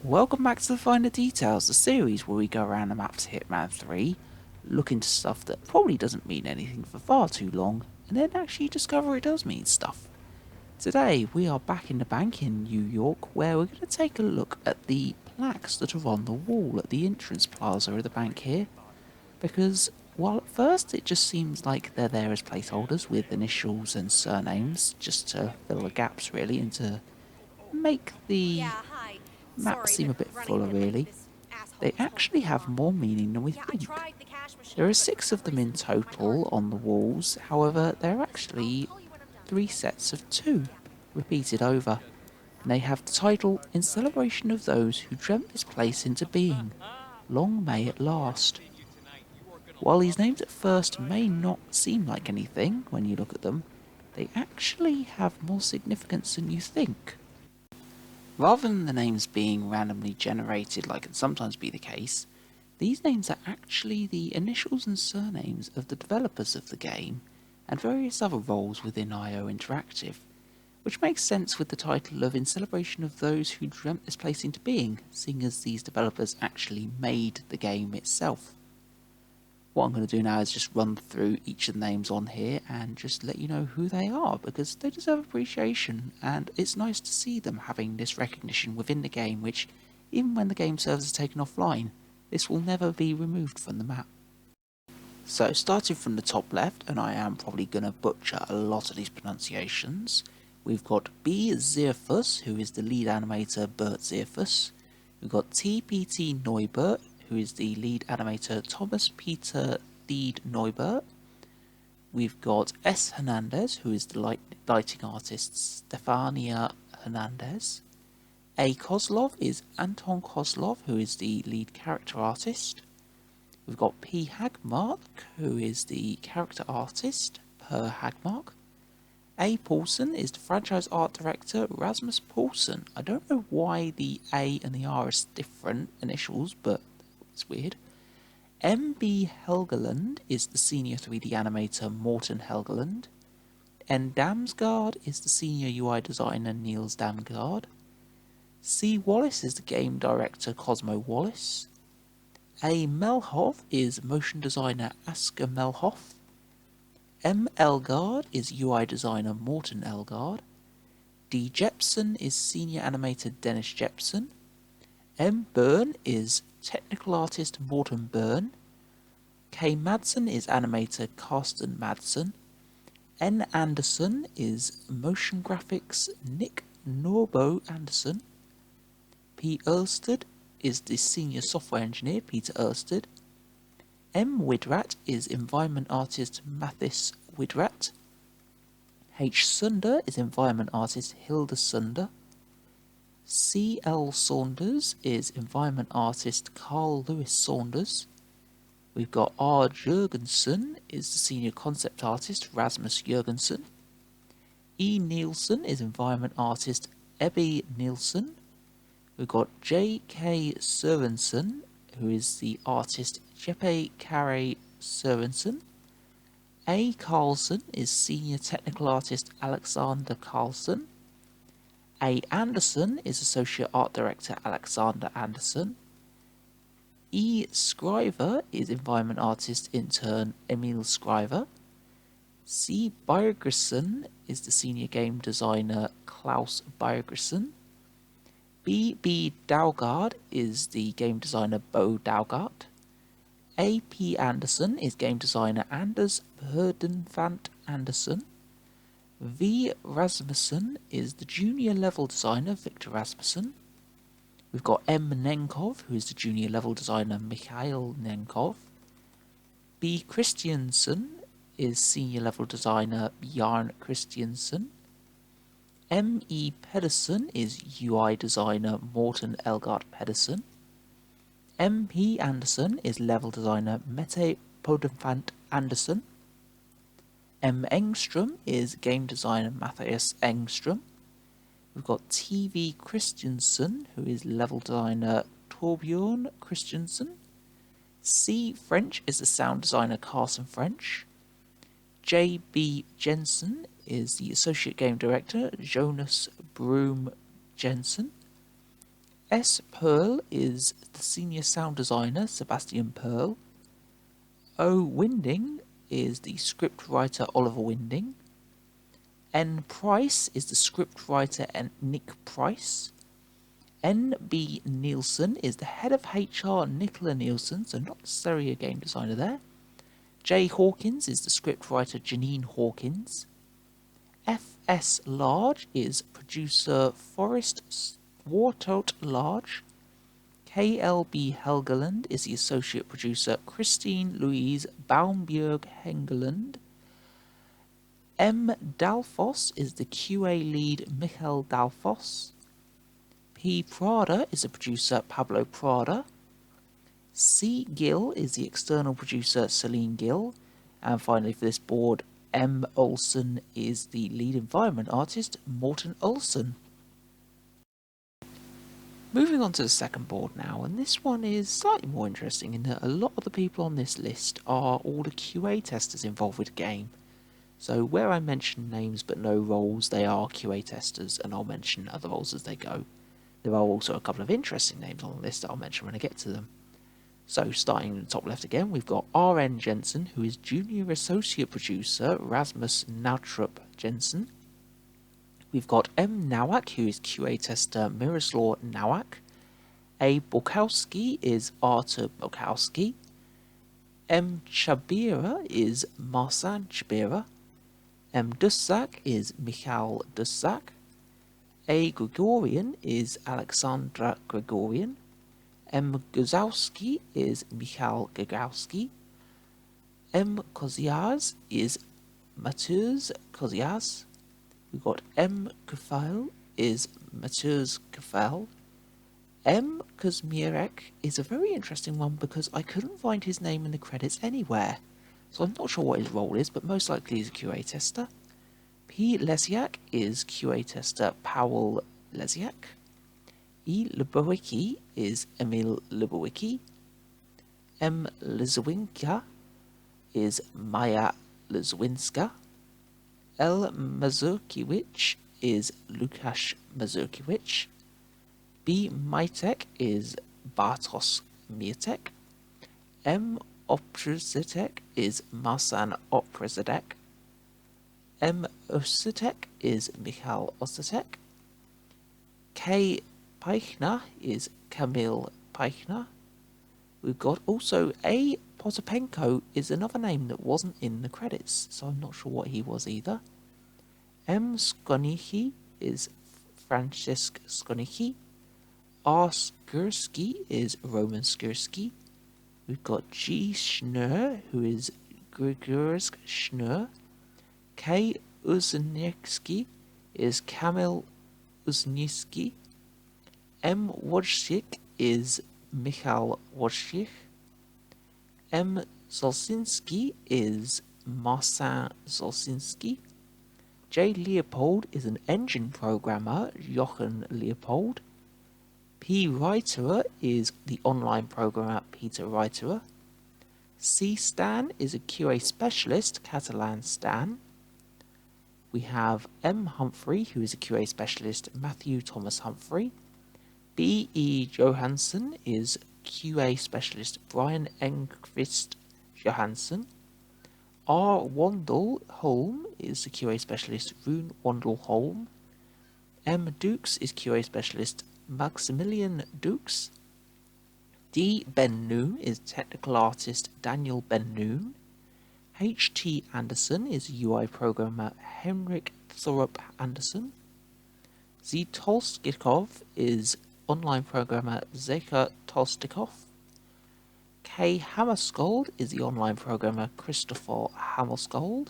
Welcome back to the Finer Details, the series where we go around the maps of Hitman 3, look into stuff that probably doesn't mean anything for far too long, and then actually discover it does mean stuff. Today we are back in the bank in New York, where we're going to take a look at the plaques that are on the wall at the entrance plaza of the bank here, because while at first it just seems like they're there as placeholders with initials and surnames, just to fill the gaps really, and to make the Yeah, hi. map Sorry, seem been a bit running a fuller bit late. really, This asshole they just won't actually leave me have alone. more meaning than we Yeah, I think. tried the cash There machine, are but for 6 of some them in reason my card total won't on the work. walls, however there are Listen, I'll actually call you when I'm done, 3 okay? sets of 2 Yeah. repeated over, and they have the title In Celebration of Those Who Dreamt This Place into Being. Long may it last. While these names at first may not seem like anything when you look at them, they actually have more significance than you think. Rather than the names being randomly generated like can sometimes be the case, these names are actually the initials and surnames of the developers of the game and various other roles within IO Interactive, which makes sense with the title of In Celebration of Those Who Dreamt This Place into Being, seeing as these developers actually made the game itself. What I'm going to do now is just run through each of the names on here and just let you know who they are, because they deserve appreciation, and it's nice to see them having this recognition within the game, which, even when the game servers are taken offline, this will never be removed from the map. So, starting from the top left, and I am probably going to butcher a lot of these pronunciations, we've got B. Zirfus, who is the lead animator Bert Zirfus. We've got TPT Neubert, who is the lead animator Thomas Peter Thied Neubert. We've got S. Hernandez, who is the lighting artist Stefania Hernandez. A. Kozlov is Anton Kozlov, who is the lead character artist. We've got P. Hagmark, who is the character artist per Hagmark. A. Paulson is the franchise art director Rasmus Paulson. I don't know why the A and the R is different initials, but it's weird. M.B. Helgeland is the senior 3D animator Morten Helgeland. N. Damsgaard is the senior UI designer Niels Damgaard. C. Wallace is the game director Cosmo Wallace. A. Melhoff is motion designer Asker Melhoff. M. Elgard is UI designer Morten Elgard. D. Jepson is senior animator Dennis Jepson. M. Byrne is technical artist Morten Byrne. K. Madsen is animator Carsten Madsen. N. Anderson is motion graphics Nick Norbo Anderson. P. Ersted is the senior software engineer Peter Ersted. M. Widrat is environment artist Mathis Widrat. H. Sunder is environment artist Hilda Sunder. C. L. Saunders is environment artist Carl Lewis Saunders. We've got R. Jurgensen is the senior concept artist Rasmus Jurgensen. E. Nielsen is environment artist Ebbe Nielsen. We've got J. K. Sørensen, who is the artist Jeppe Kare Sørensen. A. Carlson is senior technical artist Alexander Carlson. A. Anderson is associate art director Alexander Anderson. E. Scriver is environment artist intern Emil Scriver. C. Bjergesen is the senior game designer Klaus Bjergesen. B. B. Daugard is the game designer Bo Daugard. A. P. Anderson is game designer Anders Burdenfant Anderson. V. Rasmussen is the junior level designer Victor Rasmussen. We've got M. Nenkov, who is the junior level designer Mikhail Nenkov. B. Christiansen is senior level designer Bjarne Christiansen. M. E. Pedersen is UI designer Morten Elgard Pedersen. M. P. Anderson is level designer Mette Podenfant Anderson. M. Engström is game designer Matthias Engström. We've got TV Christensen, who is level designer Torbjorn Christensen. C. French is the sound designer Carson French. J. B. Jensen is the associate game director Jonas Broom Jensen. S. Pearl is the senior sound designer, Sebastian Pearl. O. Winding is the script writer, Oliver Winding. N. Price is the script writer, Nick Price. N. B. Nielsen is the head of HR, Nicola Nielsen, so not necessarily a game designer there. J. Hawkins is the script writer, Janine Hawkins. F. S. Large is producer, Forrest Swartout Large. K. L. B. Helgeland is the associate producer, Christine Louise Baumberg Hengeland. M. Dalfos is the QA lead, Michael Dalfos. P. Prada is the producer, Pablo Prada. C. Gill is the external producer, Celine Gill. And finally for this board, M. Olsen is the lead environment artist, Morten Olsen. Moving on to the second board now, and this one is slightly more interesting in that a lot of the people on this list are all the QA testers involved with the game. So where I mention names but no roles, they are QA testers, and I'll mention other roles as they go. There are also a couple of interesting names on the list that I'll mention when I get to them. So starting in the top left again, we've got R.N. Jensen, who is Junior Associate Producer, Rasmus Nautrup Jensen. We've got M. Nowak, who is QA Tester, Miroslav Nowak. A. Bukowski is Artur Bukowski. M. Chabira is Marsan Chabira. M. Dusak is Michal Dusak. A. Gregorian is Alexandra Gregorian. M. Guzowski is Michal Gagowski. M. Koziaz is Matuz Koziaz. We've got M. Kufal is Matuz Kufal. M. Kuzmierek is a very interesting one because I couldn't find his name in the credits anywhere, so I'm not sure what his role is, but most likely he's a QA tester. P. Lesiak is QA tester, Powell Lesiak. E. Lubowicki is Emil Lubowicki. M. Lizwinka is Maya Lizwinska. L. Mazurkiewicz is Lukasz Mazurkiewicz. B. Mitek is Bartosz Mitek. M. Oprzytek is Marsan Oprzytek. M. Ositek is Michal Ositek. K. Peichner is Kamil Peichner. We've got also A. Potapenko is another name that wasn't in the credits, so I'm not sure what he was either. M. Skonichi is Franciszek Skonichi. R. Skursky is Roman Skursky. We've got G. Schnur, who is Grigorsk Schnur. K. Uzniewski is Kamil Uzniewski. M. Wojcik is Michal Wojcik. M. Zolsinski is Marcin Zolsinski. J. Leopold is an engine programmer, Jochen Leopold. P. Reiterer is the online programmer, Peter Reiterer. C. Stan is a QA specialist, Catalan Stan. We have M. Humphrey, who is a QA specialist, Matthew Thomas Humphrey. B. E. Johansson is QA specialist, Brian Engqvist Johansson. R. Wandel Holm is the QA specialist, Rune Wandel Holm. M. Dukes is QA specialist, Maximilian Dukes. D. Ben Noon is technical artist, Daniel Ben Noon. H. T. Anderson is UI programmer, Henrik Thorup Anderson. Z. Tolstikov is online programmer, Zeka Tolstikov. K. Hammarskjöld is the online programmer, Christopher Hammarskjöld.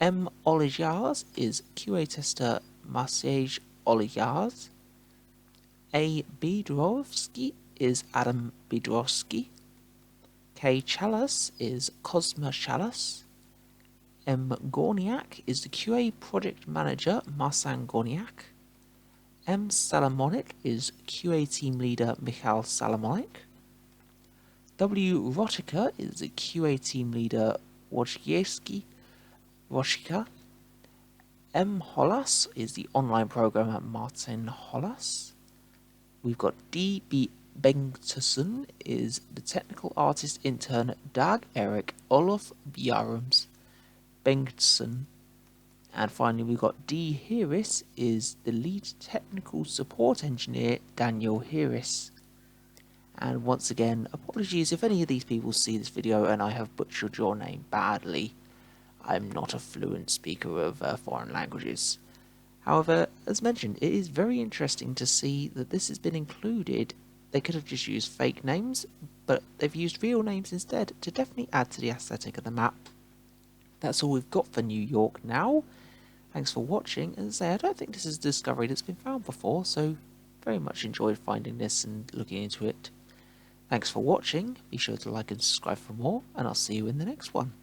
M. Olijars is QA tester, Maciej Olijars. A. Bidrovsky is Adam Bidrovsky. K. Chalas is Cosma Chalas. M. Gorniak is the QA project manager, Marsan Gorniak. M. Salamonik is QA team leader, Michal Salamonik. W. Rotika is the QA team leader, Wojciechowski Roshika. M. Hollas is the online programmer, Martin Hollas. We've got D.B. Bengtsson is the technical artist intern Dag Erik Olof Bjarums Bengtsson. And finally, we've got D. Hiris is the lead technical support engineer Daniel Hiris. And once again, apologies if any of these people see this video and I have butchered your name badly. I'm not a fluent speaker of foreign languages. However, as mentioned, it is very interesting to see that this has been included. They could have just used fake names, but they've used real names instead to definitely add to the aesthetic of the map. That's all we've got for New York now. Thanks for watching. As I say, I don't think this is a discovery that's been found before, so very much enjoyed finding this and looking into it. Thanks for watching. Be sure to like and subscribe for more, and I'll see you in the next one.